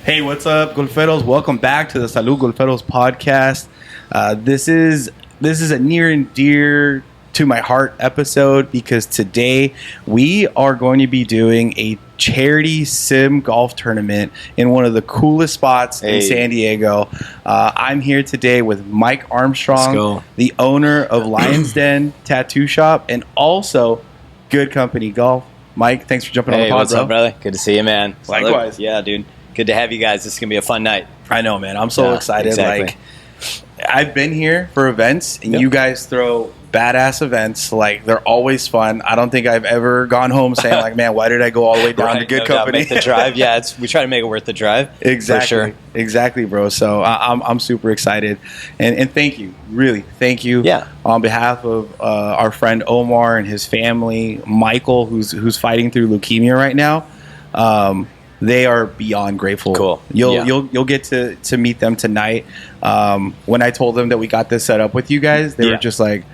Hey, what's up, Golferos? Welcome back to the Salud Golferos podcast. This is a near and dear to my heart episode because today we are going to be doing a charity sim golf tournament in one of the coolest spots in San Diego. I'm here today with Mike Armstrong, the owner of Lion's Den Tattoo Shop and also Good Company Golf. Mike, thanks for jumping on the pod, what's up, brother? Good to see you, man. Likewise. Yeah, dude. Good to have you guys. This is going to be a fun night. I know, man. I'm so excited. Exactly. Like, I've been here for events, and you guys throw badass events. Like, they're always fun. I don't think I've ever gone home saying, like, man, why did I go all the way down to Good Company? Make the drive. Yeah, we try to make it worth the drive. Exactly. For sure. Exactly, bro. So I'm super excited. And thank you. Really, thank you. Yeah. On behalf of our friend Omar and his family, Michael, who's fighting through leukemia right now. They are beyond grateful. Cool. You'll get to meet them tonight. When I told them that we got this set up with you guys, they were just like,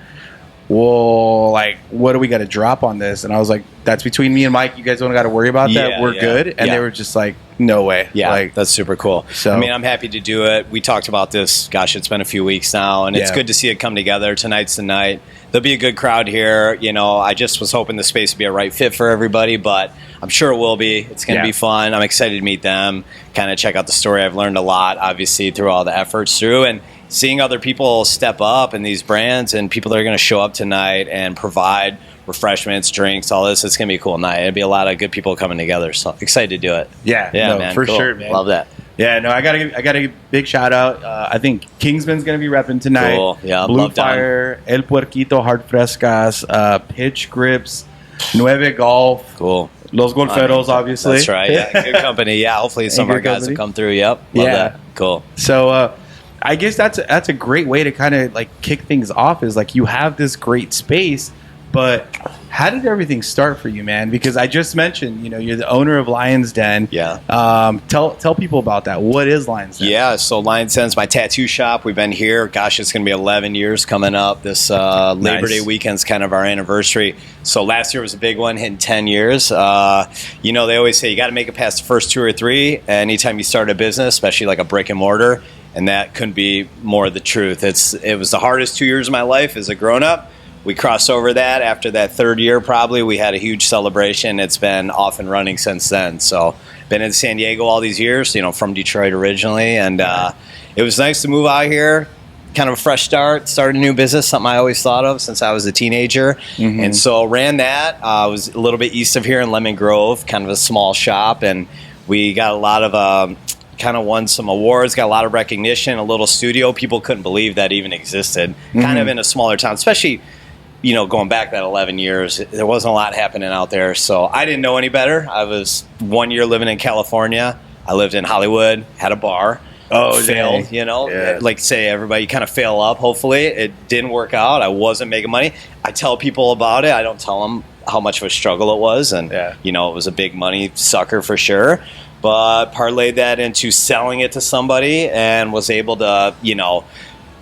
"Well, like, what do we got to drop on this?" And I was like, "That's between me and Mike. You guys don't got to worry about that. We're good." And they were just like, "No way." Yeah, like, that's super cool. So, I mean, I'm happy to do it. We talked about this. Gosh, it's been a few weeks now, and it's good to see it come together. Tonight's the night. There'll be a good crowd here. You know, I just was hoping the space would be a right fit for everybody, but I'm sure it will be. It's going to be fun. I'm excited to meet them, kind of check out the story. I've learned a lot, obviously, through all the efforts through, and seeing other people step up in these brands and people that are going to show up tonight and provide refreshments, drinks, all this. It's going to be a cool night. It'll be a lot of good people coming together. So excited to do it. Yeah, man, for cool. sure, man. Love that. Yeah, no, I gotta give a big shout out. I think Kingsman's gonna be repping tonight. Cool. Yeah, Blue Fire, El Puerquito, Hard Frescas, Pitch Grips, Nueve Golf. Cool. Los Golferos, obviously. That's right. Yeah, good company. Yeah, hopefully some of our guys will come through. Yep. Love that. Cool. So I guess that's a great way to kind of like kick things off. Is like you have this great space, but how did everything start for you, man? Because I just mentioned, you know, you're the owner of Lion's Den. Yeah. Tell people about that. What is Lion's Den? Yeah, so Lion's Den's my tattoo shop. We've been here. Gosh, it's going to be 11 years coming up. This Labor Day weekend's kind of our anniversary. So last year was a big one, hitting 10 years. You know, they always say you got to make it past the first 2 or 3 anytime you start a business, especially like a brick and mortar. And that couldn't be more the truth. It was the hardest 2 years of my life as a grown-up. We crossed over that. After that 3rd year, probably, we had a huge celebration. It's been off and running since then. So been in San Diego all these years, you know, from Detroit originally. And it was nice to move out here, kind of a fresh start a new business, something I always thought of since I was a teenager. Mm-hmm. And so ran that. I was a little bit east of here in Lemon Grove, kind of a small shop. And we got a lot of kind of won some awards, got a lot of recognition, a little studio. People couldn't believe that even existed, kind of in a smaller town, especially, you know, going back that 11 years, there wasn't a lot happening out there. So I didn't know any better. I was 1 year living in California. I lived in Hollywood, had a bar. Failed, you know, like say everybody kind of fail up. Hopefully it didn't work out. I wasn't making money. I tell people about it. I don't tell them how much of a struggle it was. And, you know, it was a big money sucker for sure. But parlayed that into selling it to somebody and was able to, you know,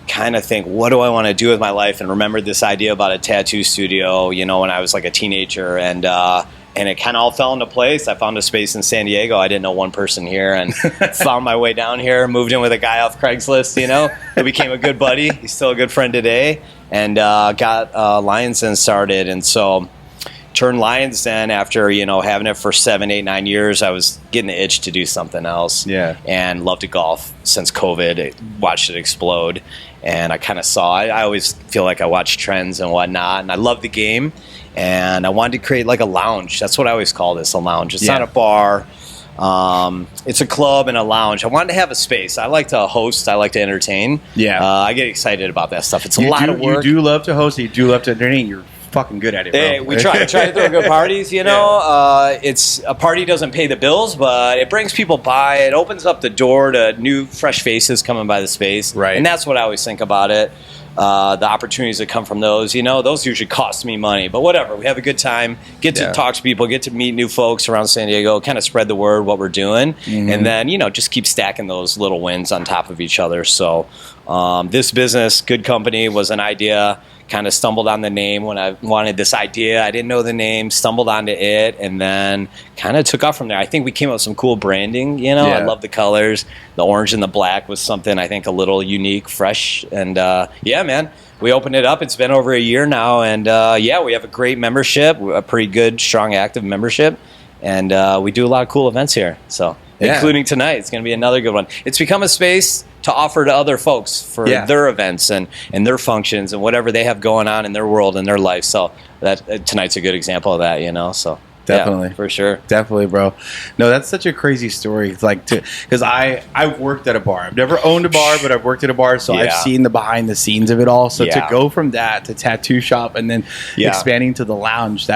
kind of think, what do I want to do with my life? And remembered this idea about a tattoo studio, you know, when I was like a teenager. And it kind of all fell into place. I found a space in San Diego. I didn't know one person here and found my way down here, moved in with a guy off Craigslist, you know, who became a good buddy. He's still a good friend today. And got Lion's Den started. And so turned Lion's Den after, you know, having it for 7, 8, 9 years. I was getting the itch to do something else. Yeah. And loved to golf since COVID. Watched it explode. And I kind of saw, I always feel like I watch trends and whatnot. And I love the game. And I wanted to create like a lounge. That's what I always call this, a lounge. It's not a bar. It's a club and a lounge. I wanted to have a space. I like to host. I like to entertain. Yeah. I get excited about that stuff. It's a lot of work. You do love to host. You do love to entertain. You're fucking good at it, bro. Hey, we try to throw good parties, you know. It's a party doesn't pay the bills, but it brings people by. It opens up the door to new, fresh faces coming by the space. Right. And that's what I always think about it. The opportunities that come from those, you know, those usually cost me money, but whatever. We have a good time, get to talk to people, get to meet new folks around San Diego, kind of spread the word what we're doing, and then, you know, just keep stacking those little wins on top of each other. So this business, Good Company, was an idea. Kind of stumbled on the name when I wanted this idea. I didn't know the name, stumbled onto it, and then kind of took off from there. I think we came up with some cool branding, you know. I love the colors. The orange and the black was something I think a little unique, fresh, and yeah, man. We opened it up. It's been over a year now, and yeah, we have a great membership, a pretty good, strong, active membership, and we do a lot of cool events here. So, including tonight, it's going to be another good one. It's become a space to offer to other folks for their events and their functions and whatever they have going on in their world and their life. So that tonight's a good example of that, you know. So definitely, for sure, definitely, bro. No, that's such a crazy story. It's like, because I've worked at a bar. I've never owned a bar, but I've worked at a bar, so I've seen the behind the scenes of it all. So to go from that to tattoo shop and then expanding to the lounge,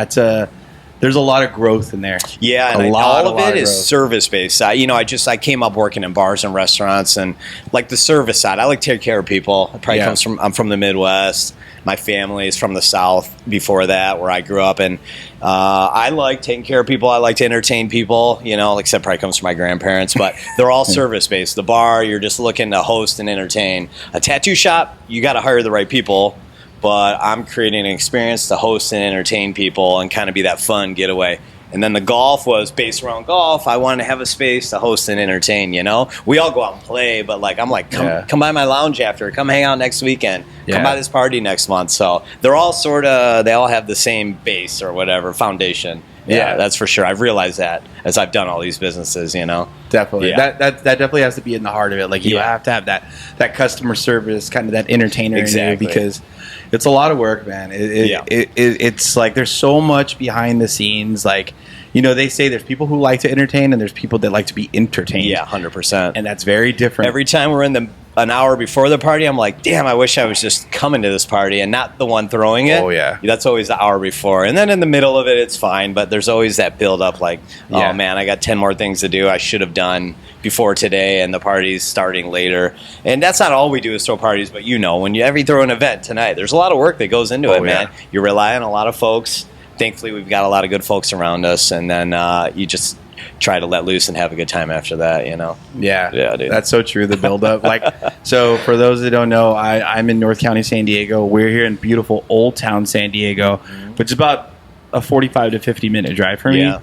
there's a lot of growth in there. Yeah, and all of it is service-based. You know, I came up working in bars and restaurants, and like the service side, I like to take care of people. It probably comes from, I'm from the Midwest. My family is from the South before that, where I grew up, and I like taking care of people. I like to entertain people, you know, except probably comes from my grandparents, but they're all service-based. The bar, you're just looking to host and entertain. A tattoo shop, you got to hire the right people. But I'm creating an experience to host and entertain people and kind of be that fun getaway. And then the golf was based around golf. I wanted to have a space to host and entertain, you know? We all go out and play, but like I'm like, come by my lounge after. Come hang out next weekend. Come by this party next month. So they're all they all have the same base or whatever, foundation. Yeah, that's for sure. I've realized that as I've done all these businesses, you know. Definitely. That definitely has to be in the heart of it. Like you have to have that customer service, kind of that entertainer in you, because it's a lot of work, man. It's like there's so much behind the scenes. Like, you know, they say there's people who like to entertain and there's people that like to be entertained. Yeah, 100%. And that's very different. Every time we're in an hour before the party, I'm like, damn, I wish I was just coming to this party and not the one throwing it. Oh, yeah. That's always the hour before. And then in the middle of it, it's fine. But there's always that build up like, oh, man, I got 10 more things to do I should have done before today, and the party's starting later. And that's not all we do is throw parties, but you know, when you throw an event tonight, there's a lot of work that goes into it, man. You rely on a lot of folks. Thankfully, we've got a lot of good folks around us, and then you just try to let loose and have a good time after that, you know? Yeah, dude. That's so true, the build-up. Like, so for those that don't know, I'm in North County, San Diego. We're here in beautiful Old Town San Diego, which is about a 45 to 50-minute drive for me. Yeah.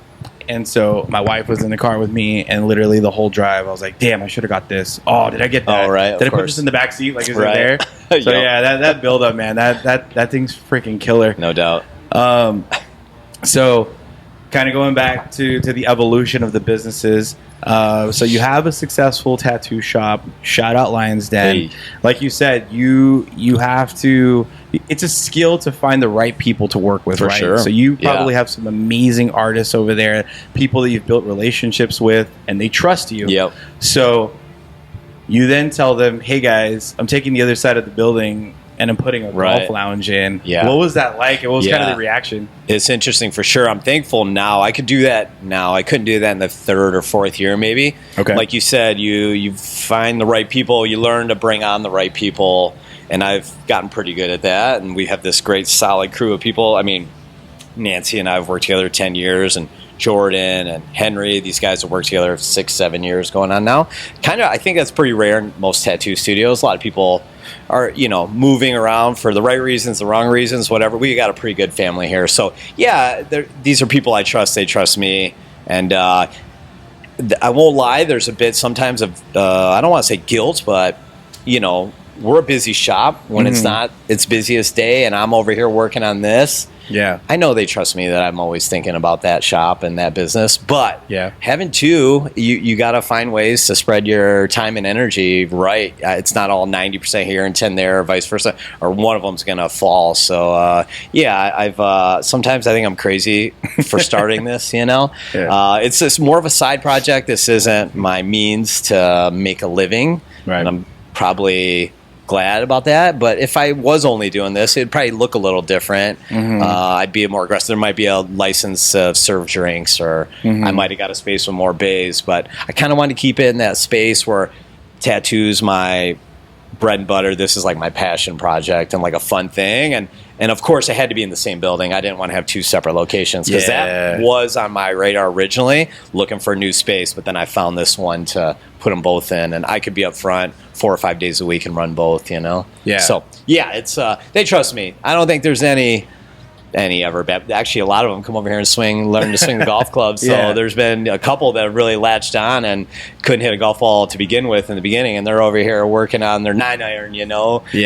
And so my wife was in the car with me, and literally the whole drive, I was like, damn, I should have got this. Oh, did I get that? Oh, right, did I put this in the back seat? Like, is it there? So, yeah, that build-up, man, that thing's freaking killer. No doubt. So kind of going back to the evolution of the businesses. So you have a successful tattoo shop. Shout out Lion's Den. Hey. Like you said, you have to. It's a skill to find the right people to work with, right? Sure. So you probably have some amazing artists over there, people that you've built relationships with, and they trust you. Yep. So you then tell them, "Hey guys, I'm taking the other side of the building and I'm putting a golf lounge in." Yeah. What was that like? What was kind of the reaction? It's interesting for sure. I'm thankful now. I could do that now. I couldn't do that in the third or fourth year, maybe. Okay. Like you said, you find the right people. You learn to bring on the right people. And I've gotten pretty good at that. And we have this great, solid crew of people. I mean, Nancy and I have worked together 10 years, and Jordan and Henry, these guys have worked together 6-7 years going on now. Kind of, I think that's pretty rare in most tattoo studios. A lot of people are, you know, moving around for the right reasons, the wrong reasons, whatever. We got a pretty good family here. So, yeah, these are people I trust. They trust me. And I won't lie, there's a bit sometimes of, I don't want to say guilt, but, you know, we're a busy shop when it's not its busiest day, and I'm over here working on this. Yeah. I know they trust me that I'm always thinking about that shop and that business, but having two, you got to find ways to spread your time and energy right. It's not all 90% here and 10 there, or vice versa, or one of them's going to fall. So, I've sometimes I think I'm crazy for starting this, you know. It's just more of a side project. This isn't my means to make a living. Right. And I'm probably glad about that. But if I was only doing this, it'd probably look a little different. I'd be more aggressive. There might be a license to serve drinks, or I might have got a space with more bays. But I kind of wanted to keep it in that space where tattoos my bread and butter. This is like my passion project and like a fun thing. And of course, it had to be in the same building. I didn't want to have two separate locations because that was on my radar originally, looking for a new space. But then I found this one to put them both in, and I could be up front 4 or 5 days a week and run both, Yeah. So, yeah, it's they trust me. I don't think there's any ever bad. Actually, a lot of them come over here and learn to swing the golf club. So there's been a couple that have really latched on and couldn't hit a golf ball to begin with in the beginning, and they're over here working on their 9-iron,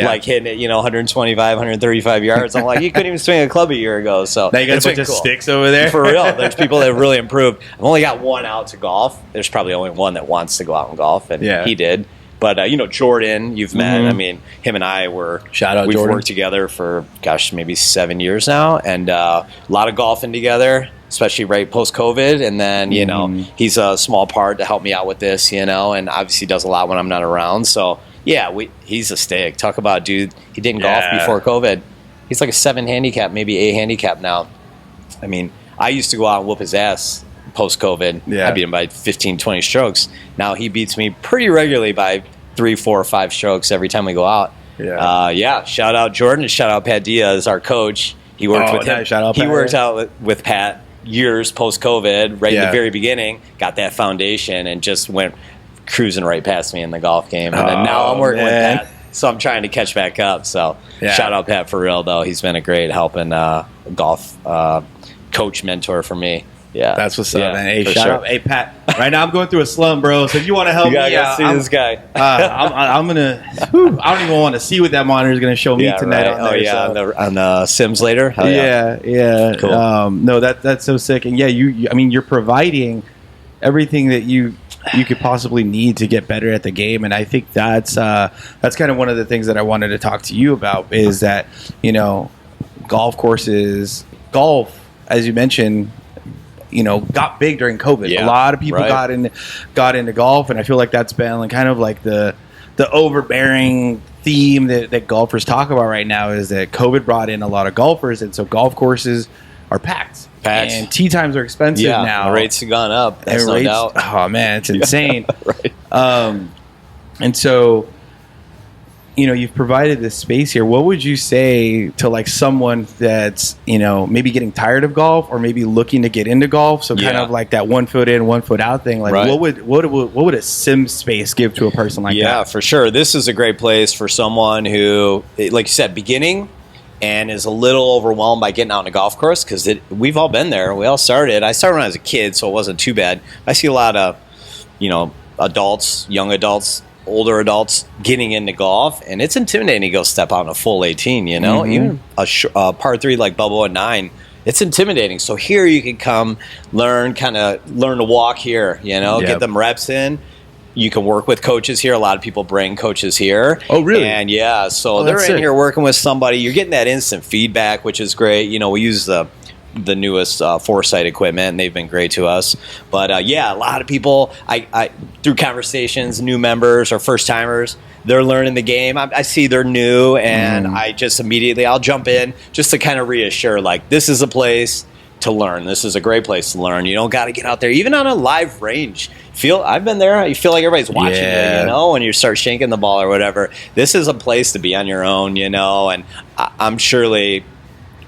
like hitting it, 125, 135 yards. I'm like, you couldn't even swing a club a year ago. So now you got a bunch of sticks over there. For real, there's people that have really improved. I've only got one out to golf. There's probably only one that wants to go out and golf, and he did. But, Jordan, you've met. I mean, him and I we've worked together for, maybe 7 years now. And a lot of golfing together, especially right post-COVID. And then, he's a small part to help me out with this, and obviously does a lot when I'm not around. So, yeah, he's a stick. Talk about, dude, he didn't golf before COVID. He's like a 7 handicap, maybe a handicap now. I mean, I used to go out and whoop his ass post-COVID. I beat him by 15, 20 strokes. Now he beats me pretty regularly by 3, 4, or 5 strokes every time we go out. Shout out Jordan and shout out Pat Diaz, our coach. He worked with him. He worked out with Pat years post-COVID, right at the very beginning, got that foundation and just went cruising right past me in the golf game. And then now I'm working with Pat, so I'm trying to catch back up. So shout out Pat for real, though. He's been a great helping golf coach mentor for me. Yeah, that's what's up, man. Hey, shout out, hey Pat. Right now, I'm going through a slum, bro. So if you want to help me, see this guy. I'm gonna. I don't even want to see what that monitor is gonna show me tonight. Right. On there, on the Sims later. Hell yeah. Cool. No, that's so sick. And you're providing everything that you could possibly need to get better at the game. And I think that's kind of one of the things that I wanted to talk to you about is that golf courses, as you mentioned, got big during COVID. A lot of people got into golf, and I feel like that's been kind of like the overbearing theme that golfers talk about right now is that COVID brought in a lot of golfers, and so golf courses are packed. And tee times are expensive now. The rates have gone up. That's no doubt. Oh man, it's insane. Right. And so you've provided this space here. What would you say to like someone that's, maybe getting tired of golf or maybe looking to get into golf? So kind of like that 1 foot in, 1 foot out thing. Like what would a sim space give to a person like that? Yeah, for sure. This is a great place for someone who, like you said, beginning and is a little overwhelmed by getting out on a golf course because we've all been there. We all started. I started when I was a kid, so it wasn't too bad. I see a lot of, adults, young adults, older adults getting into golf, and it's intimidating to go step out on a full 18, even a par 3 like Bubba at 9, it's intimidating. So here you can come learn to walk here, get them reps in. You can work with coaches here. A lot of people bring coaches here. Oh, really? And so they're in here working with somebody. You're getting that instant feedback, which is great. We use the newest Foresight equipment, and they've been great to us. But a lot of people, I through conversations, new members or first timers, they're learning the game. I see they're new, and I just immediately I'll jump in just to kind of reassure, like, this is a place to learn. This is a great place to learn. You don't got to get out there, even on a live range. I've been there. You feel like everybody's watching you, when you start shanking the ball or whatever. This is a place to be on your own, and I'm surely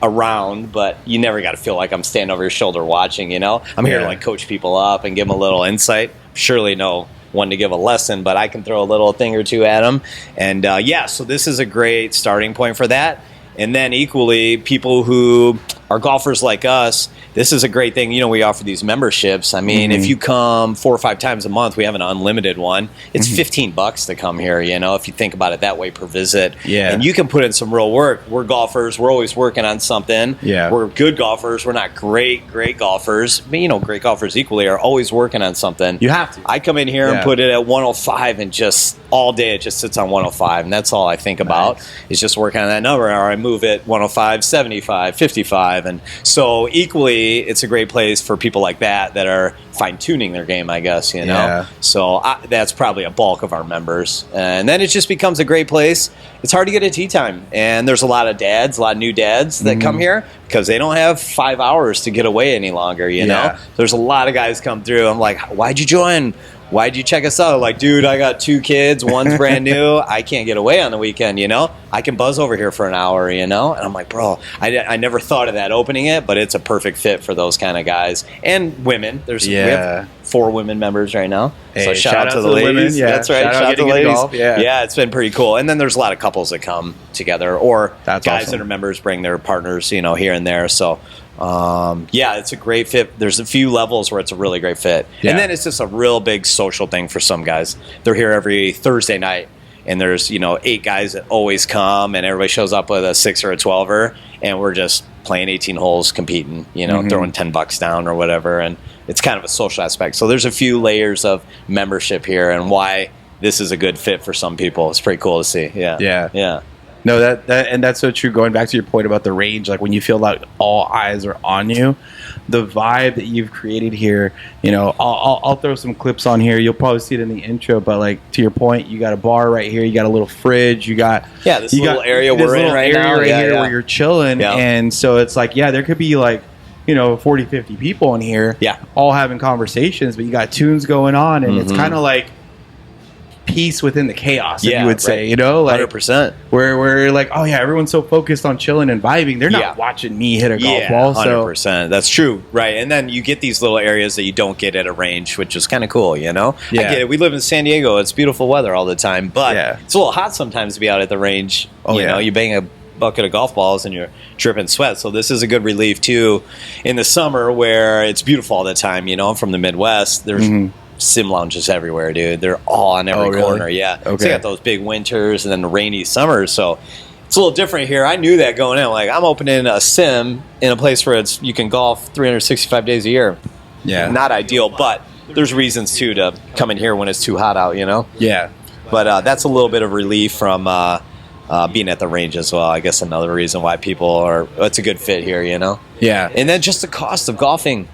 around, but you never got to feel like I'm standing over your shoulder watching, I'm here to like coach people up and give them a little insight. Surely no one to give a lesson, but I can throw a little thing or two at them. And so this is a great starting point for that. And then equally, people who are golfers like us, this is a great thing. We offer these memberships. I mean, if you come 4 or 5 times a month, we have an unlimited one. It's $15 to come here, if you think about it that way per visit. Yeah. And you can put in some real work. We're golfers. We're always working on something. Yeah. We're good golfers. We're not great golfers. But, great golfers equally are always working on something. You have to. I come in here and put it at 105 and just all day it just sits on 105. And that's all I think about is just working on that number. Or I move it 105, 75, 55. driving. So equally, it's a great place for people like that are fine-tuning their game, I guess, you know? Yeah. So that's probably a bulk of our members. And then it just becomes a great place. It's hard to get a tee time. And there's a lot of new dads that come here because they don't have 5 hours to get away any longer, you know? There's a lot of guys come through. I'm like, why'd you join? Why'd you check us out? Like, dude, I got 2 kids. One's brand new. I can't get away on the weekend, you know? I can buzz over here for an hour, you know? And I'm like, bro, I never thought of that opening it, but it's a perfect fit for those kind of guys. And women. We have 4 women members right now. Hey, so shout out to the ladies. Women, yeah. That's right. Shout out to the ladies. Golf, yeah, it's been pretty cool. And then there's a lot of couples that come together, or That's guys awesome. that are members bring their partners, you know, here and there. So it's a great fit. There's a few levels where it's a really great fit. Yeah. And then it's just a real big social thing for some guys. They're here every Thursday night, and there's, 8 guys that always come, and everybody shows up with a 6 or a 12er, and we're just playing 18 holes, competing, throwing $10 down or whatever. And it's kind of a social aspect. So there's a few layers of membership here, and why this is a good fit for some people. It's pretty cool to see. Yeah. No, and that's so true. Going back to your point about the range, like when you feel like all eyes are on you, the vibe that you've created here, I'll throw some clips on here. You'll probably see it in the intro, but like to your point, you got a bar right here, you got a little fridge, you got this little area we're in right now, here where you're chilling, and so it's like there could be like 40, 50 people in here, all having conversations, but you got tunes going on, and it's kind of like peace within the chaos, you would say, like 100%. Where like, oh yeah, everyone's so focused on chilling and vibing, they're not watching me hit a golf ball. 100%. That's true, right? And then you get these little areas that you don't get at a range, which is kind of cool, I get it. We live in San Diego; it's beautiful weather all the time, but it's a little hot sometimes to be out at the range. You bang a bucket of golf balls and you're dripping sweat. So this is a good relief too in the summer where it's beautiful all the time. I'm from the Midwest. There's sim lounges everywhere, dude. They're all on every corner. Yeah. Okay. So you got those big winters and then the rainy summers. So it's a little different here. I knew that going in. Like, I'm opening a sim in a place where you can golf 365 days a year. Yeah. Not ideal, but there's reasons too to come in here when it's too hot out, Yeah. But that's a little bit of relief from being at the range as well. I guess another reason why it's a good fit here, Yeah. And then just the cost of golfing.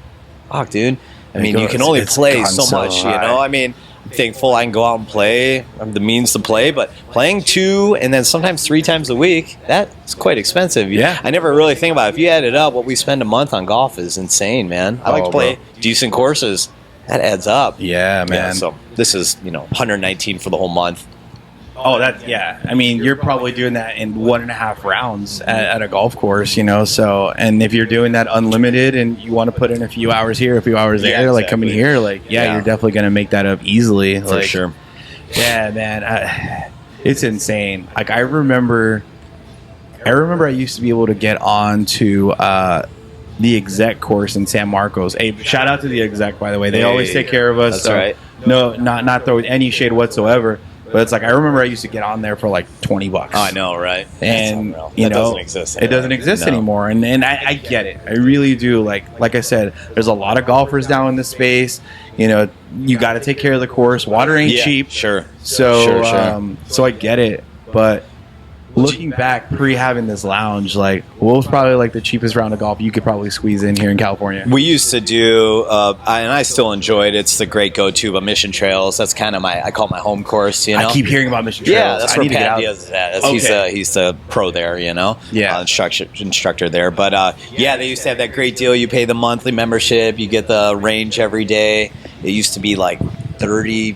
Fuck, dude. I mean, you can only play so much, I mean, I'm thankful I can go out and play. I have the means to play, but playing 2 and then sometimes 3 times a week, that's quite expensive. Yeah. I never really think about it. If you add it up, what we spend a month on golf is insane, man. I like to play decent courses. That adds up. Yeah, man. Yeah, so this is, 119 for the whole month. Oh, I mean, you're probably doing that in 1.5 rounds at a golf course, so, and if you're doing that unlimited and you want to put in a few hours here, a few hours there, like coming here, like, you're definitely going to make that up easily. For sure. Yeah, man. It's insane. Like, I remember I used to be able to get on to the exec course in San Marcos. Hey, shout out to the exec, by the way. They always take care of us. That's so right. No, not throwing any shade whatsoever. But it's like, I remember I used to get on there for like $20. Oh, I know, right? And that doesn't exist anymore. It doesn't exist anymore. And I get it. I really do. Like I said, there's a lot of golfers down in this space. You got to take care of the course. Water ain't cheap. Sure. So so I get it. But looking back, pre-having this lounge, like, what was probably like the cheapest round of golf you could probably squeeze in here in California? We used to do, and I still enjoy it. It's the great go-to, but Mission Trails. That's kind of I call it my home course. I keep hearing about Mission Trails. Yeah, that's where Pat Diaz is at. He's the pro there. Yeah, instructor there. But they used to have that great deal. You pay the monthly membership, you get the range every day. It used to be like $32.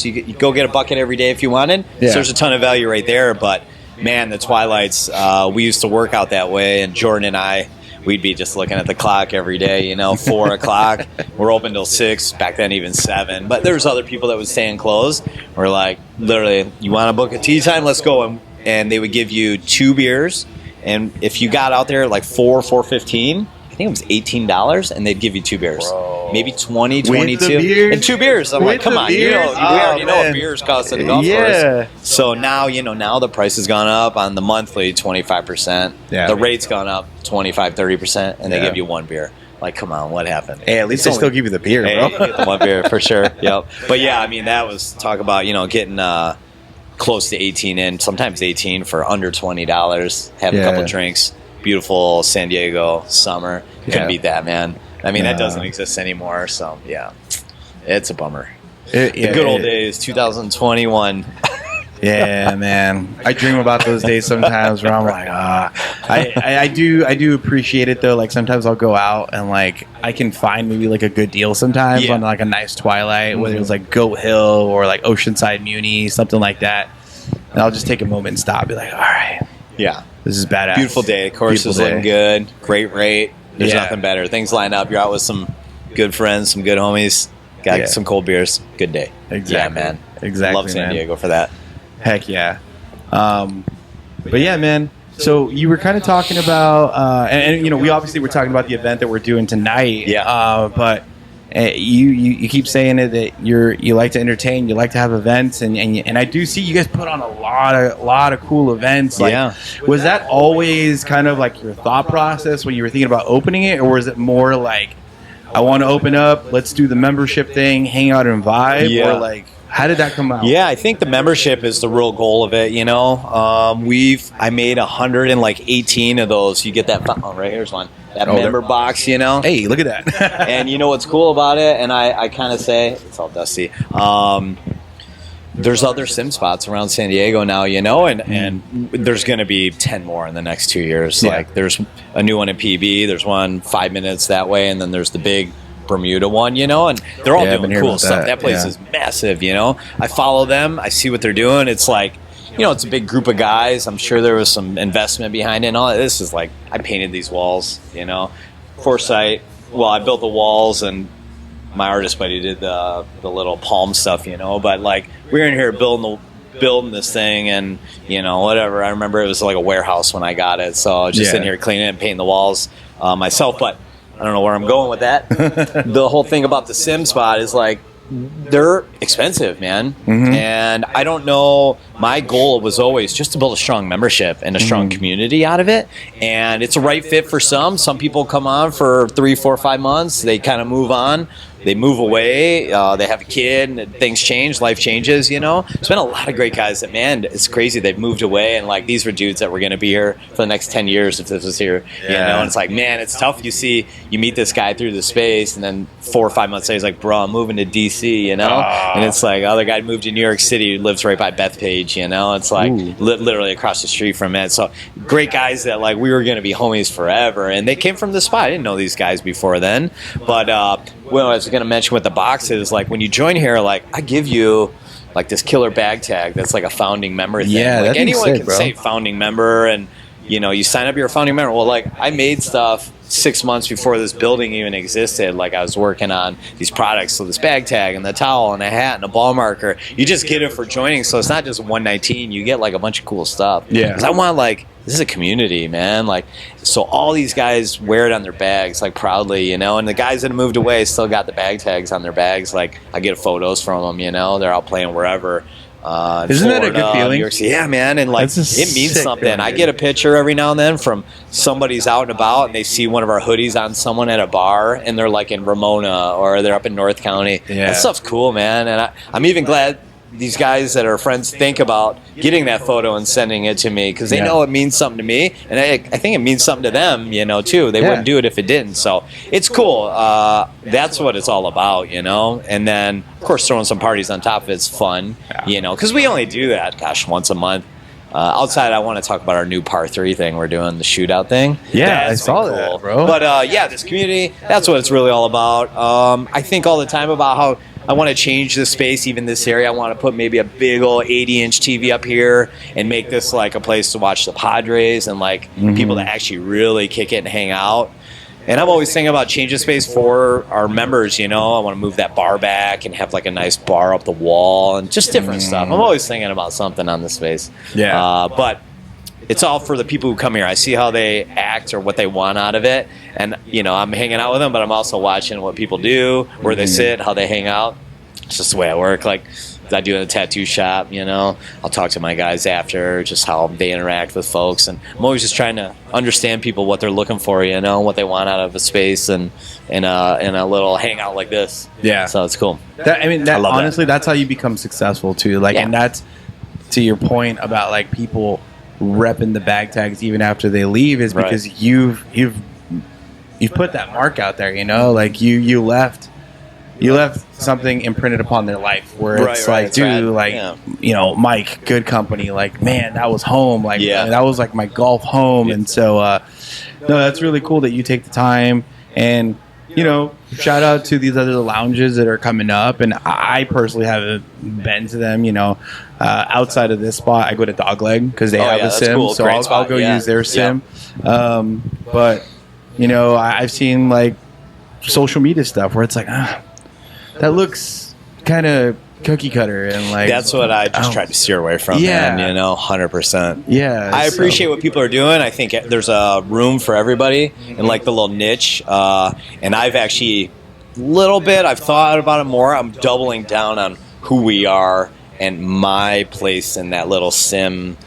You go get a bucket every day if you wanted. Yeah. So there's a ton of value right there. But man, the Twilights, we used to work out that way, and Jordan and I, we'd be just looking at the clock every day, 4 o'clock. We're open till 6, back then even 7. But there's other people that would stay and close. We're like, literally, you want to book a tea time? Let's go. And they would give you 2 beers. And if you got out there at like 4:15, I think it was $18, and they'd give you 2 beers. Bro. Maybe 20, 22. And 2 beers. I'm like, come on. We already know what beers cost at the golf course. So now, now the price has gone up on the monthly 25%. Yeah. The rate's gone up 25, 30%, and they give you 1 beer. Like, come on, what happened? Hey, at least they still give you the beer, bro. You get the 1 beer for sure. Yep. But yeah, I mean, that was talk about, getting close to 18 in, sometimes 18 for under $20, have a couple drinks. beautiful San Diego summer. Couldn't Yeah. beat that, man. I mean, that No. doesn't exist anymore. So yeah, it's a bummer. The Good old days, 2021. Yeah, man. I dream about those days sometimes where I'm like, I do appreciate it though. Like sometimes I'll go out and like I can find maybe like a good deal sometimes Yeah. on like a nice Twilight, whether it's like Goat Hill or like Oceanside Muni, something like that. And I'll just take a moment and stop, be like, all right, Yeah. this is badass. Beautiful day. Course is looking good. Great rate. There's Yeah. nothing better. Things line up. You're out with some good friends, some good homies. Got some cold beers. Good day. Exactly. Yeah, man. Exactly, Love San man. Diego for that. Heck yeah. But yeah, man. So you were kind of talking about, and you know, we obviously were talking about the event that we're doing tonight. Yeah. But you keep saying it that you like to entertain, you like to have events, and I do see you guys put on a lot of cool events. Like, Yeah. Was that always kind of like your thought process when you were thinking about opening it, or was it more like, I want to open up, let's do the membership thing, hang out and vibe, Yeah. or like, how did that come out? Yeah, I think the membership is the real goal of it. You know, I made 118 of those. You get that right here's one, that member box. You know, Hey, look at that. and you know what's cool about it? And I kind of say it's all dusty. There's other sim spots around San Diego now, you know, and there's going to be 10 more in the next 2 years. Yeah. Like there's a new one in PB. There's one 5 minutes that way, and then there's the big Bermuda one, you know, and they're all Yeah, I've been doing hearing cool about stuff. that. That place Yeah. is massive, you know. I follow them. I see what they're doing. It's like, you know, it's a big group of guys. I'm sure there was some investment behind it and all. This is like, I painted these walls, you know. Foresight. Well, I built the walls, and my artist buddy did the little palm stuff, you know. But like, we were in here building this thing, and you know, whatever. I remember it was like a warehouse when I got it, so I was just in here cleaning it and painting the walls myself. But I don't know where I'm going with that. The whole thing about the sim spot is like, they're expensive, man. And I don't know. My goal was always just to build a strong membership and a strong community out of it. And it's a right fit for some. Some people come on for 3, 4, 5 months. They kind of move on. They move away. They have a kid, and things change. Life changes, you know. There's been a lot of great guys that, man, it's crazy. They've moved away, and like these were dudes that were going to be here for the next 10 years if this was here, you know. And it's like, man, it's tough. You meet this guy through the space, and then 4 or 5 months later, he's like, bro, I'm moving to DC, you know. And it's like, other guy moved to New York City, who lives right by Bethpage, you know. It's like literally across the street from it. So great guys that like we were going to be homies forever, and they came from the spot. I didn't know these guys before then, but what I was going to mention with the boxes, like when you join here, like I give you like this killer bag tag that's like a founding member thing. Yeah, like that thing's anyone sick, can bro. say founding member, and you know, you sign up, you're a founding member. Well, like I made stuff 6 months before this building even existed. Like I was working on these products, so this bag tag and the towel and a hat and a ball marker. You just get it for joining, so it's not just 119. You get like a bunch of cool stuff. Yeah. Because I want like, this is a community, man. Like, so all these guys wear it on their bags, like proudly, you know. And the guys that moved away still got the bag tags on their bags. Like, I get photos from them, you know. They're out playing wherever. Isn't that a good feeling? New York City. Yeah, man. And like, That's a it means sick something. feeling, I dude. get a picture every now and then from somebody's out and about, and they see one of our hoodies on someone at a bar, and they're like in Ramona or they're up in North County. Yeah. That stuff's cool, man. And I'm even glad these guys that are friends think about getting that photo and sending it to me, because they know it means something to me, and I think it means something to them, you know, too. They wouldn't do it if it didn't. So it's cool. That's what it's all about, you know. And then, of course, throwing some parties on top of it's fun, you know, because we only do that, gosh, once a month. Outside, I want to talk about our new par 3 thing we're doing, the shootout thing. Yeah, That's I saw been that, bro. But yeah, this community, that's what it's really all about. I think all the time about how I want to change the space, even this area. I want to put maybe a big old 80-inch TV up here and make this like a place to watch the Padres and like people that actually really kick it and hang out. And I'm always thinking about changing space for our members, you know. I want to move that bar back and have like a nice bar up the wall and just different stuff. I'm always thinking about something on the space. Yeah. But it's all for the people who come here. I see how they act or what they want out of it. And, you know, I'm hanging out with them, but I'm also watching what people do, where they sit, how they hang out. It's just the way I work. Like, I do in a tattoo shop, you know. I'll talk to my guys after, just how they interact with folks. And I'm always just trying to understand people, what they're looking for, you know, what they want out of a space and in a little hangout like this. Yeah. So it's cool. That love honestly, that's how you become successful too. Like, and that's to your point about like people repping the bag tags even after they leave is because you've put that mark out there, like you left something imprinted upon their life where it's like, dude, Mike, good company, like, man, that was home, like, that was like my golf home. And so no, that's really cool that you take the time. And shout out to these other lounges that are coming up, and I personally haven't been to them. Outside of this spot, I go to Dogleg because they have a sim, cool. So I'll go use their sim. But I've seen like social media stuff where it's like, that looks kind of cookie cutter, and like that's what I just tried to steer away from. Yeah, man, 100%. Yeah, I appreciate what people are doing. I think there's a room for everybody in like the little niche. And I've actually I've thought about it more. I'm doubling down on who we are and my place in that little sim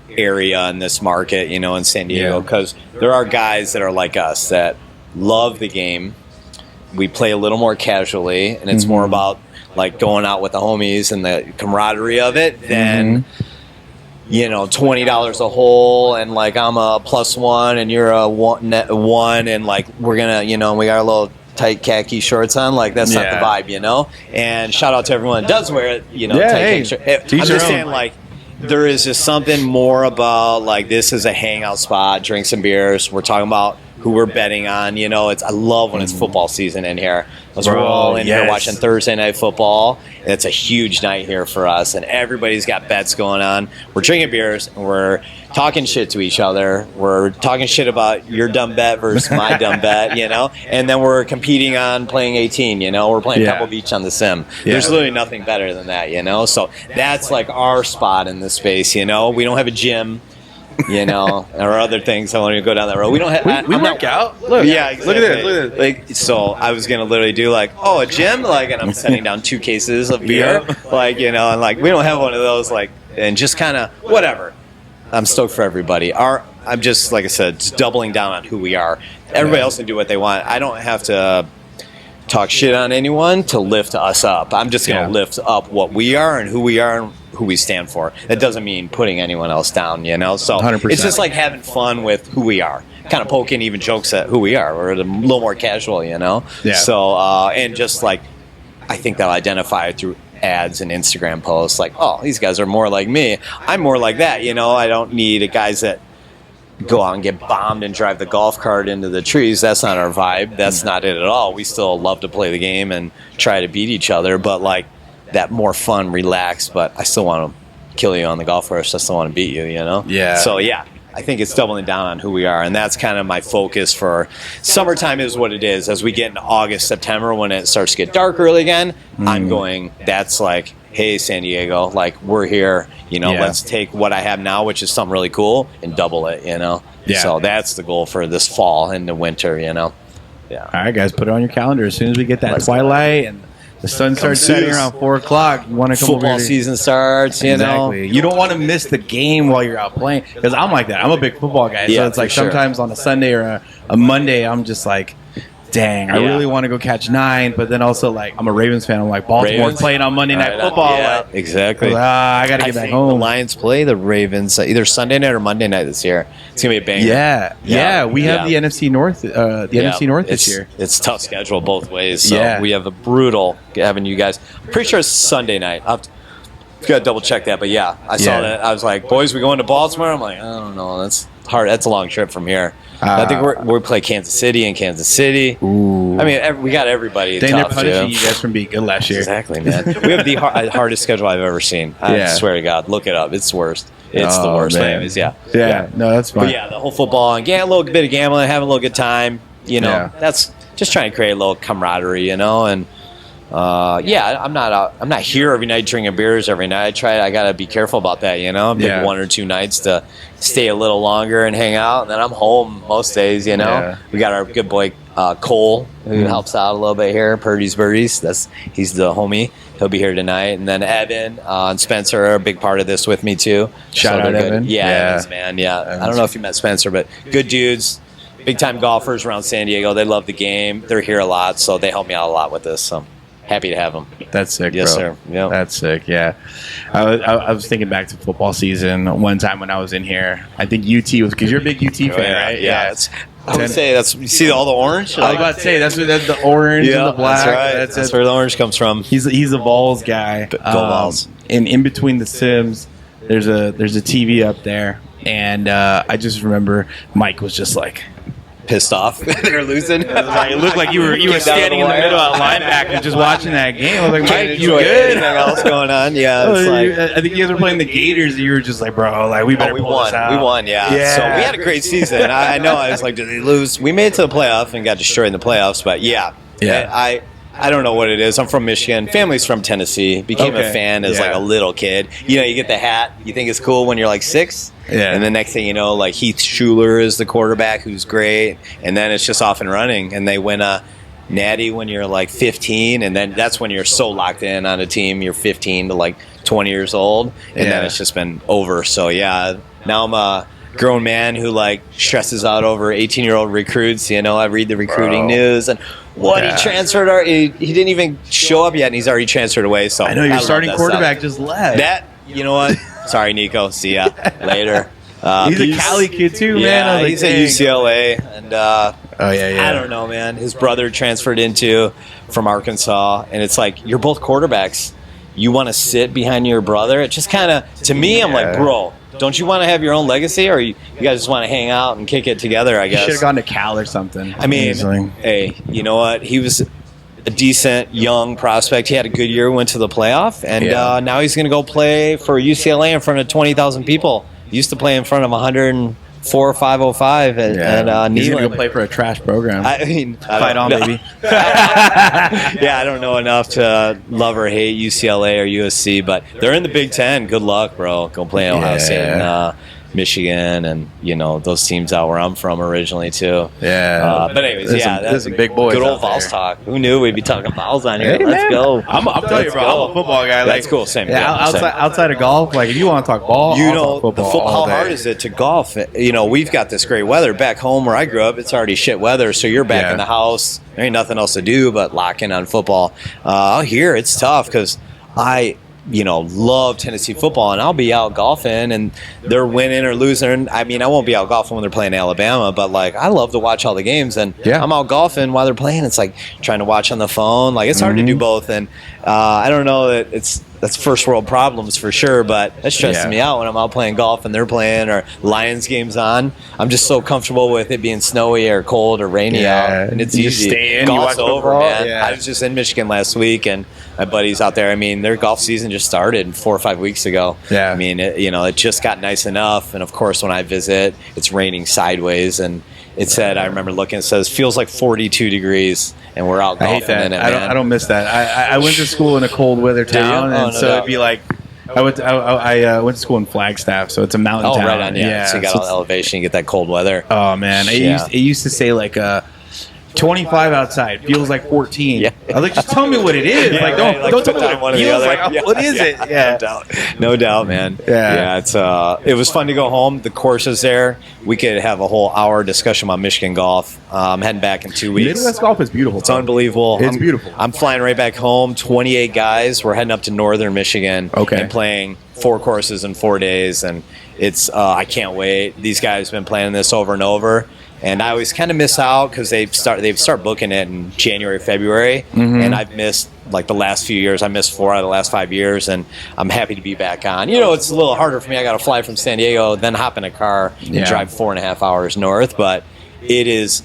area in this market, in San Diego, because there are guys that are like us that love the game. We play a little more casually, and it's more about like going out with the homies and the camaraderie of it than $20 a hole, and like I'm a +1 and you're a one, and like we're gonna we got our little tight khaki shorts on, like that's not the vibe, And shout out to everyone that does wear it, tight khaki shorts. I'm just saying, like, there is just something more about like this is a hangout spot, drink some beers. We're talking about who we're betting on. I love when it's football season in here. We're all in here watching Thursday night football. And it's a huge night here for us, and everybody's got bets going on. We're drinking beers, and we're talking shit to each other. We're talking shit about your dumb bet versus my dumb bet, and then we're competing on playing 18, we're playing Pebble Beach on the sim. There's literally nothing better than that, So that's like our spot in this space, We don't have a gym, or other things. I want to go down that road. We don't have. We work out. Look, exactly. Look at this. Like, so I was gonna literally do like, a gym, like, and I'm setting down 2 cases of beer, like, and like we don't have one of those, like, and just kind of whatever. I'm stoked for everybody. I'm just, like I said, just doubling down on who we are. Everybody else can do what they want. I don't have to talk shit on anyone to lift us up. I'm just gonna lift up what we are and who we are and who we stand for. That doesn't mean putting anyone else down, So 100%. It's just like having fun with who we are, kind of poking even jokes at who we are. We're a little more casual, Yeah. So and just like I think they'll identify through ads and Instagram posts, like, oh, these guys are more like me. I'm more like that, I don't need guys that go out and get bombed and drive the golf cart into the trees. That's not our vibe. That's not it at all. We still love to play the game and try to beat each other, but like that more fun, relaxed, but I still want to kill you on the golf course. I still want to beat you, Yeah. So I think it's doubling down on who we are, and that's kind of my focus for summertime is what it is. As we get into August, September, when it starts to get dark early again, I'm going, that's like, hey, San Diego, like, we're here, let's take what I have now, which is something really cool, and double it, Yeah. So that's the goal for this fall and the winter, Yeah. All right, guys, put it on your calendar. As soon as we get that twilight and the sun starts setting around 4 o'clock, you want to come football over here. Season starts, Exactly. You don't want to miss the game while you're out playing, because I'm like that. I'm a big football guy, so it's like sometimes on a Sunday or a Monday, I'm just like, dang, I really want to go catch 9, but then also, like, I'm a Ravens fan. I'm like, Baltimore's playing on Monday Night Football. Yeah, like, exactly. I got to get back home. The Lions play the Ravens either Sunday night or Monday night this year. It's going to be a banger. Yeah. We have the NFC North NFC North this year. It's a tough schedule both ways, so we have a brutal having you guys. I'm pretty sure it's Sunday night. I've got to double check that, but I saw that. I was like, boys, we going to Baltimore? I'm like, I don't know. That's hard. That's a long trip from here. I think we play Kansas City and Kansas City. Ooh. I mean, we got everybody. They're punishing you guys from being good last year. Exactly, man. We have the hardest schedule I've ever seen. I swear to God. Look it up. It's the worst. It's the worst. Man. Anyways, yeah. No, that's fine. But the whole football and a little bit of gambling, having a little good time. That's just trying to create a little camaraderie, and I'm not here every night drinking beers every night. I got to be careful about that, Pick 1 or 2 nights to stay a little longer and hang out, and then I'm home most days, We got our good boy Cole, who helps out a little bit here, Purdy's Birdies. He's the homie. He'll be here tonight. And then Evan and Spencer are a big part of this with me too. Shout out Evan. Yeah, Evans, man. Yeah. Evans. I don't know if you met Spencer, but good dudes. Big time golfers around San Diego. They love the game. They're here a lot, so they help me out a lot with this. So happy to have him. That's sick, Yes, bro. sir. Yeah. That's sick, yeah. I was thinking back to football season one time when I was in here. I think UT was, because you're a big UT fan, right? Yeah. I would say that's, you see all the orange? I was about to say, that's the orange and the black. That's right. That's where the orange comes from. He's a Vols guy. Go Vols. And in between the Sims, there's a TV up there. And I just remember Mike was just like, pissed off. They're losing. It looked like you were standing in the middle of linebacker just watching that game. I was like, Mike, you good? Anything else going on? Yeah. It's I think you guys were playing the Gators, and you were just like, bro, like we better pull this out. We won, yeah. So we had a great season. I know. I was like, did they lose? We made it to the playoff and got destroyed in the playoffs, but yeah. I don't know what it is. I'm from Michigan. Family's from Tennessee. Became a fan as like a little kid. You know, you get the hat. You think it's cool when you're like 6. Yeah. And the next thing you know, like Heath Schuler is the quarterback who's great. And then it's just off and running. And they win a natty when you're like 15. And then that's when you're so locked in on a team. You're 15 to like 20 years old. And then it's just been over. So, yeah, now I'm a grown man who like stresses out over 18-year-old recruits. You know, I read the recruiting news and he transferred. He didn't even show up yet, and he's already transferred away. So I know your starting quarterback just left. That, you know what? Sorry, Nico. See ya later. He's a Cali kid too, man. Yeah, he's at UCLA, and I don't know, man. His brother transferred from Arkansas, and it's like you're both quarterbacks. You want to sit behind your brother? It just kind of, to me, I'm like, bro, don't you want to have your own legacy, or you guys just want to hang out and kick it together? I guess you should have gone to Cal or something. I mean, hey, you know what? He was a decent young prospect. He had a good year, went to the playoff, and now he's going to go play for UCLA in front of 20,000 people. He used to play in front of 104 or 505 at Neyland. He's going to go play for a trash program. I mean, fight on, baby. Yeah, I don't know enough to love or hate UCLA or USC, but they're in the Big Ten. Good luck, bro. Go play in Ohio State and Michigan, and you know those teams out where I'm from originally too. Yeah, but anyways, there's some big boys. Good old Vols talk. Who knew we'd be talking Vols on here? Hey, Let's go. I'm telling you, bro. I'm a football guy. That's cool. Same. Yeah, outside of golf, like if you want to talk ball, you know, football. How hard is it to golf? You know, we've got this great weather back home where I grew up. It's already shit weather, so you're back in the house. There ain't nothing else to do but lock in on football. Out here, it's tough because I love Tennessee football, and I'll be out golfing, and they're winning or losing. I mean, I won't be out golfing when they're playing Alabama, but like I love to watch all the games, and I'm out golfing while they're playing. It's like trying to watch on the phone. Like it's hard to do both, and I don't know that that's first world problems for sure, but that stresses me out when I'm out playing golf and they're playing or Lions games on. I'm just so comfortable with it being snowy or cold or rainy out, and it's easy. Stay in, Golf's over, man. Yeah. I was just in Michigan last week, and my buddies out there. I mean, their golf season just started 4 or 5 weeks ago. Yeah. I mean, it just got nice enough, and of course, when I visit, it's raining sideways, and it said, I remember looking, it says feels like 42 degrees, and we're out golfing. I hate that. In it, I don't miss that. I went to school in a cold weather town, and so it'd be like. I went to school in Flagstaff, so it's a mountain town. Oh, right on, yeah. So you got all the elevation, you get that cold weather. Oh man, it used to say like 25 outside feels like 14. Yeah. I was like, just tell me what it is. Like, don't tell me what it feels like. What is it? Yeah, no doubt, man. Yeah, it's it was fun to go home. The course is there. We could have a whole hour discussion about Michigan golf. I'm heading back in 2 weeks. Midwest golf is beautiful. It's unbelievable. It's beautiful. I'm flying right back home. 28 guys. We're heading up to northern Michigan. And playing 4 courses in 4 days, and it's I can't wait. These guys have been planning this over and over. And I always kind of miss out because they start booking it in January, February, and I've missed like the last few years. I missed 4 out of the last 5 years, and I'm happy to be back on. You know, it's a little harder for me. I got to fly from San Diego, then hop in a car and drive 4.5 hours north. But it is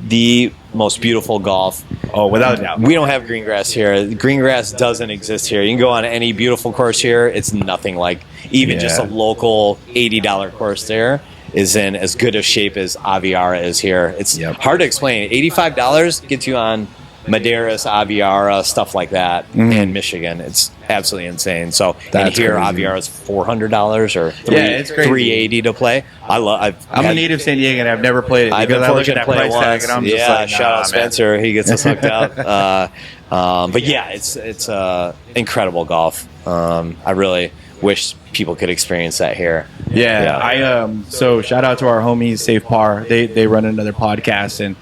the most beautiful golf. Oh, without a doubt. We don't have green grass here. Green grass doesn't exist here. You can go on any beautiful course here. It's nothing like even just a local $80 course there. Is in as good of shape as Aviara is here. It's hard to explain. $85 gets you on Madeiras, Aviara, stuff like that in Michigan. It's absolutely insane. So and here Aviara is $400 or it's crazy. $380 to play. I'm a native San Diegan, and I've never played it. I've been fortunate to play it once. And I'm just like, shout out Spencer. He gets us hooked up. But yeah, it's incredible golf. I really wish people could experience that here. So shout out to our homies Safe Par. They run another podcast, and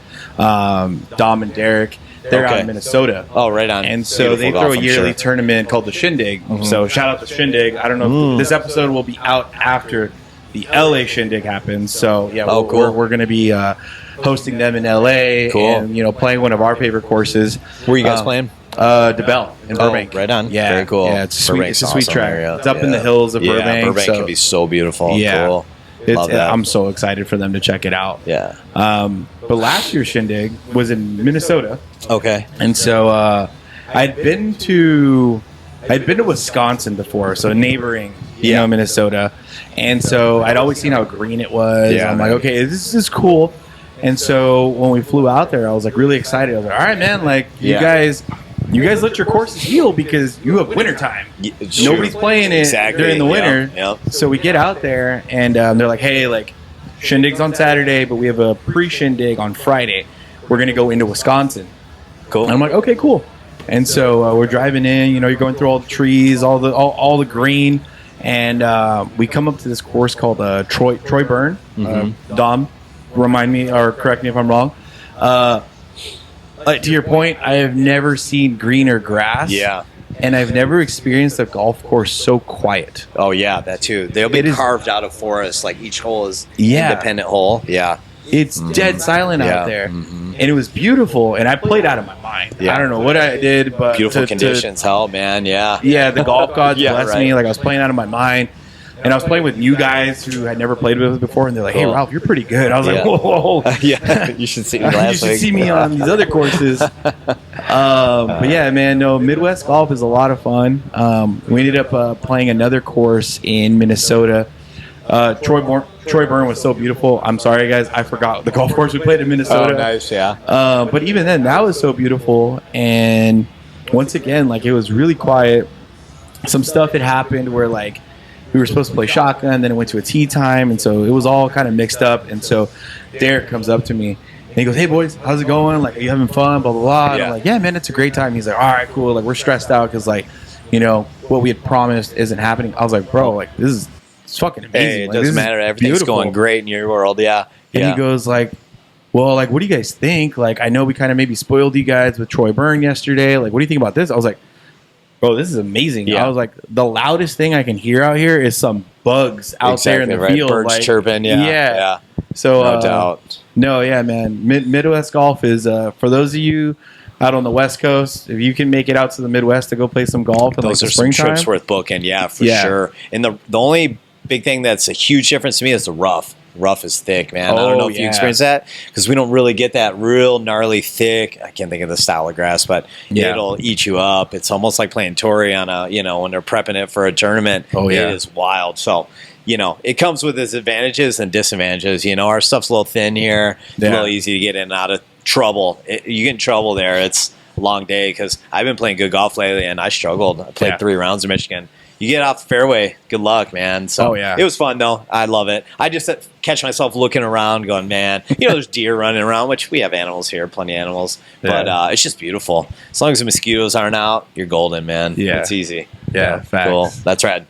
Dom and Derek, They're out in Minnesota. Oh, right on. And so they throw a yearly tournament called the Shindig. So shout out to Shindig. I don't know if this episode will be out after the LA Shindig happens. So yeah, we're going to be hosting them in LA and playing one of our favorite courses. Where are you guys playing? DeBell in Burbank. Right on. Yeah, very cool. Yeah, it's a sweet track. Area. It's up in the hills of Burbank. Burbank can be so beautiful. Yeah, cool. Love that. I'm so excited for them to check it out. Yeah. But last year's Shindig was in Minnesota. Okay. And so I'd been to Wisconsin before, so neighboring, Minnesota. And so I'd always seen how green it was. Yeah, I'm like, okay, this is cool. And so when we flew out there, I was like really excited. I was like, all right, man, like you guys let your courses heal because you have winter time. Nobody's playing it during the winter. Yep. So we get out there and they're like, hey, like Shindig's on Saturday, but we have a pre-Shindig on Friday. We're going to go into Wisconsin. Cool. And I'm like, okay, cool. And so we're driving in, you're going through all the trees, all the green. And we come up to this course called Troy Burn. Dom, remind me or correct me if I'm wrong. To your point, I have never seen greener grass. Yeah. And I've never experienced a golf course so quiet. Oh, yeah, that too. They'll be carved out of forest. Like each hole is independent hole. Yeah. It's dead silent out there. And it was beautiful. And I played out of my mind. Yeah. I don't know what I did, but beautiful conditions. Hell, man. Yeah. Yeah, the golf gods blessed me. Like I was playing out of my mind. And I was playing with new guys who had never played with us before, and they're like, "Hey, Ralph, you're pretty good." I was like, "Whoa, yeah, you should see me you should see me on these other courses." But yeah, man, no, Midwest golf is a lot of fun. We ended up playing another course in Minnesota. Troy Burn was so beautiful. I'm sorry, guys, I forgot the golf course we played in Minnesota. Oh, nice, yeah. But even then, that was so beautiful. And once again, like it was really quiet. Some stuff had happened where like we were supposed to play shotgun, then it went to a tee time, and so it was all kind of mixed up. And so Derek comes up to me, and he goes, "Hey, boys, how's it going? Like, are you having fun? Blah, blah, blah." And I'm like, "Yeah, man, it's a great time." He's like, "All right, cool. Like, we're stressed out because, like, what we had promised isn't happening." I was like, "Bro, like, it's fucking amazing. Hey, it like, doesn't matter. Everything's going great in your world." Yeah. And he goes, like, "Well, like, what do you guys think? Like, I know we kind of maybe spoiled you guys with Troy Burn yesterday. Like, what do you think about this?" I was like, "Bro, this is amazing." Yeah. I was like, the loudest thing I can hear out here is some bugs out there in the field. Birds like, chirping, yeah. So, no doubt. No, yeah, man. Midwest golf is, for those of you out on the West Coast, if you can make it out to the Midwest to go play some golf in those like are the springtime. Some trips worth booking, for sure. And the only big thing that's a huge difference to me is the rough. Rough is thick, man. I don't know if you experience that because we don't really get that real gnarly thick. I can't think of the style of grass, but it'll eat you up. It's almost like playing Tory on a, when they're prepping it for a tournament. Oh, yeah. It is wild. So, it comes with its advantages and disadvantages. Our stuff's a little thin here, a little easy to get in and out of trouble. You get in trouble there, it's a long day because I've been playing good golf lately and I struggled. I played 3 rounds in Michigan. You get off the fairway, good luck, man. So it was fun, though. I love it. I just catch myself looking around going, man, there's deer running around, which we have animals here, plenty of animals. But it's just beautiful. As long as the mosquitoes aren't out, you're golden, man. Yeah. It's easy. Yeah, facts. Cool. That's rad.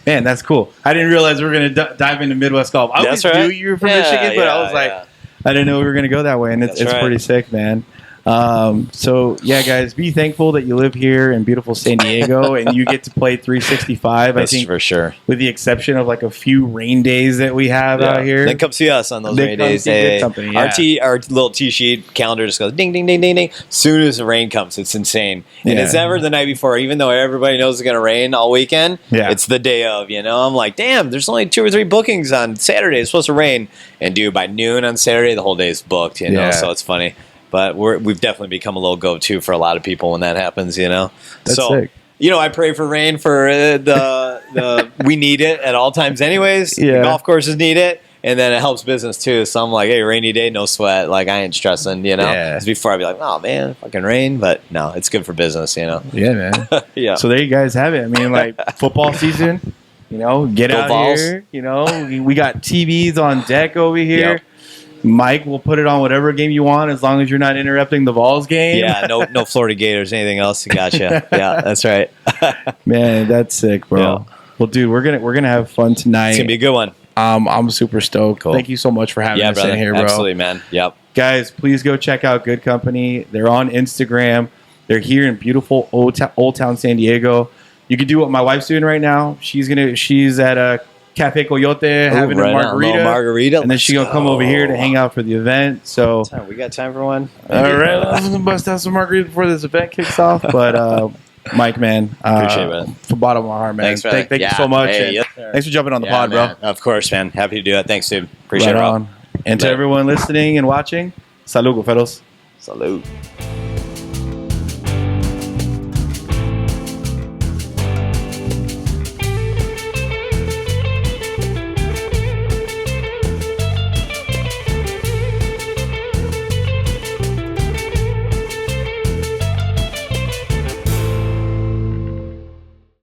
Man, that's cool. I didn't realize we were going to dive into Midwest golf. I always knew you were from Michigan, but I was like, I didn't know we were going to go that way, and it's pretty sick, man. So yeah, guys, be thankful that you live here in beautiful San Diego and you get to play 365. That's I think for sure, with the exception of like a few rain days that we have out here. Then come see us on those rain days. Our little tee sheet calendar just goes ding, ding, ding, ding, ding. Soon as the rain comes, it's insane, and it's never the night before. Even though everybody knows it's going to rain all weekend, it's the day of. I'm like, damn, there's only 2 or 3 bookings on Saturday. It's supposed to rain, and dude, by noon on Saturday, the whole day is booked. So it's funny. But we've definitely become a little go-to for a lot of people when that happens, That's sick. I pray for rain for the we need it at all times anyways. Yeah. Golf courses need it, and then it helps business too. So I'm like, hey, rainy day, no sweat. Like, I ain't stressing, Because before I'd be like, oh, man, fucking rain. But no, it's good for business, Yeah, man. Yeah. So there you guys have it. I mean, like, football season, get out Vols. Here. We got TVs on deck over here. Yep. Mike will put it on whatever game you want as long as you're not interrupting the Vols game. Yeah, no Florida Gators, anything else. Gotcha. Yeah, that's right. Man, that's sick, bro. Yeah. Well, dude, we're gonna have fun tonight. It's gonna be a good one. I'm super stoked. Cool. Thank you so much for having us in here, bro. Absolutely, man. Yep. Guys, please go check out Good Company. They're on Instagram. They're here in beautiful Old Town San Diego. You can do what my wife's doing right now. She's at a Cafe Coyote having a margarita. And then she's going to come over here to hang out for the event. So we got time for one? All right, let's bust out some margarita before this event kicks off. But Mike, man, appreciate it. From the bottom of my heart, man. Thanks, thank you so much. Hey, thanks for jumping on the pod, man. bro. Of course, man. Happy to do it. Thanks, dude. Appreciate it, Rob. And to everyone listening and watching, salud, fellows. Salud.